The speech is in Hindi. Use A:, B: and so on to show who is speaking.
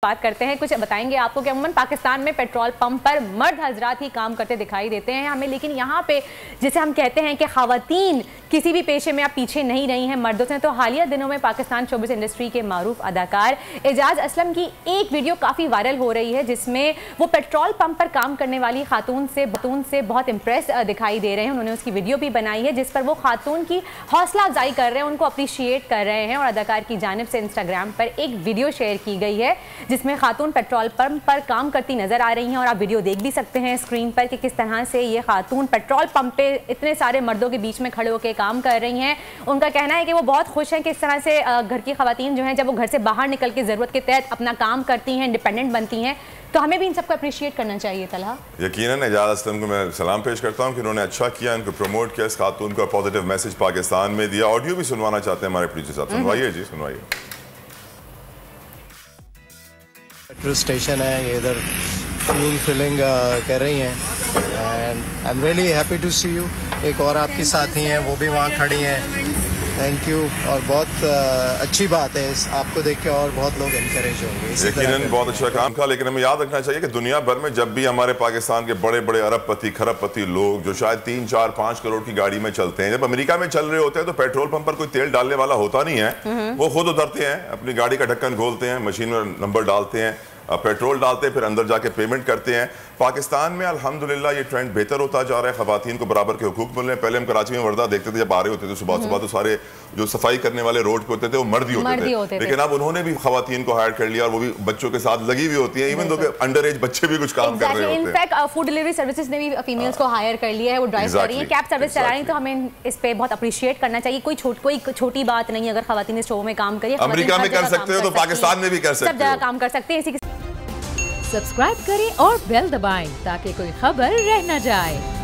A: बात करते हैं, कुछ बताएंगे आपको कि अमूमन पाकिस्तान में पेट्रोल पंप पर मर्द हजरात ही काम करते दिखाई देते हैं हमें, लेकिन यहाँ पे जिसे हम कहते हैं कि ख़वातीन किसी भी पेशे में आप पीछे नहीं रही हैं मर्दों से। तो हालिया दिनों में पाकिस्तान शोबिस इंडस्ट्री के मारूफ अदाकार एजाज असलम की एक वीडियो काफ़ी वायरल हो रही है, जिसमें वो पेट्रोल पंप पर काम करने वाली खातून से बहुत इंप्रेस दिखाई दे रहे हैं। उन्होंने उसकी वीडियो भी बनाई है जिस पर वो खातून की हौसला अफजाई कर रहे हैं, उनको अप्रिशिएट कर रहे हैं। और अदाकार की जानिब से इंस्टाग्राम पर एक वीडियो शेयर की गई है जिसमें खातून पेट्रोल पंप पर काम करती नजर आ रही हैं। और आप वीडियो देख भी सकते हैं स्क्रीन पर कि किस तरह से ये खातून पेट्रोल पंप पे इतने सारे मर्दों के बीच में खड़े होकर काम कर रही हैं। उनका कहना है कि वो बहुत खुश हैं कि इस तरह से घर की खवातीन जो हैं जब वो घर से बाहर निकल के ज़रूरत के तहत अपना काम करती हैं, इंडिपेंडेंट बनती हैं, तो हमें भी इन सबको अप्रिशिएट करना चाहिए। तलहा
B: यकीनन एजाज असलम को मैं सलाम पेश करता हूँ कि उन्होंने अच्छा किया, इनको प्रमोट किया, इस खातून को पॉजिटिव मैसेज पाकिस्तान में दिया। ऑडियो भी सुनवाना चाहते हैं हमारे प्रोड्यूसर साहब, सुनवाइए जी, सुनवाइए।
C: पेट्रोल स्टेशन है, ये इधर फ्यूल फिलिंग कर रही हैं and I am really happy to see you. एक और आपकी साथी हैं, वो भी वहाँ खड़ी हैं, थैंक यू। और बहुत अच्छी बात है, आपको देख के और बहुत लोग इनकरेज होंगे।
B: यकीनन बहुत अच्छा काम था, लेकिन हमें याद रखना चाहिए कि दुनिया भर में जब भी हमारे पाकिस्तान के बड़े बड़े अरबपति खरबपति लोग जो शायद 3, 4, 5 करोड़ की गाड़ी में चलते हैं, जब अमेरिका में चल रहे होते हैं तो पेट्रोल पंप पर कोई तेल डालने वाला होता नहीं है। वो खुद उतरते हैं, अपनी गाड़ी का ढक्कन खोलते हैं, मशीन में नंबर डालते हैं, पेट्रोल डालते हैं, फिर अंदर जाके पेमेंट करते हैं। पाकिस्तान में अल्हम्दुलिल्लाह ये ट्रेंड बेहतर होता जा रहा है, खवातीन को बराबर के हुकूक मिल रहे हैं। पहले हम कराची में वर्दा देखते थे, जब आ रहे होते थे सुबह सुबह तो सारे जो सफाई करने वाले रोड पे होते थे वो मर्द ही होते थे, लेकिन अब उन्होंने भी खवातीन को हायर कर लिया और वो भी बच्चों के साथ लगी हुई होती है, इवन दो अंडर एज बच्चे भी कुछ काम कर रहे होते हैं।
A: इनफैक्ट फूड डिलीवरी सर्विसेज ने भी फीमेल्स को हायर कर लिया है, वो ड्राइव कर रही हैं, कैब सर्विस चला रही हैं। तो हमें इस पे बहुत अप्रिशिएट करना चाहिए। कोई छोटी बात नहीं, अगर खवातीन इस शो में काम करिए,
B: अमेरिका में कर सकते हो तो पाकिस्तान में भी कर सकते हो,
A: सब जगह काम कर सकते हैं।
D: सब्सक्राइब करें और बेल दबाएं ताकि कोई खबर रह न जाए।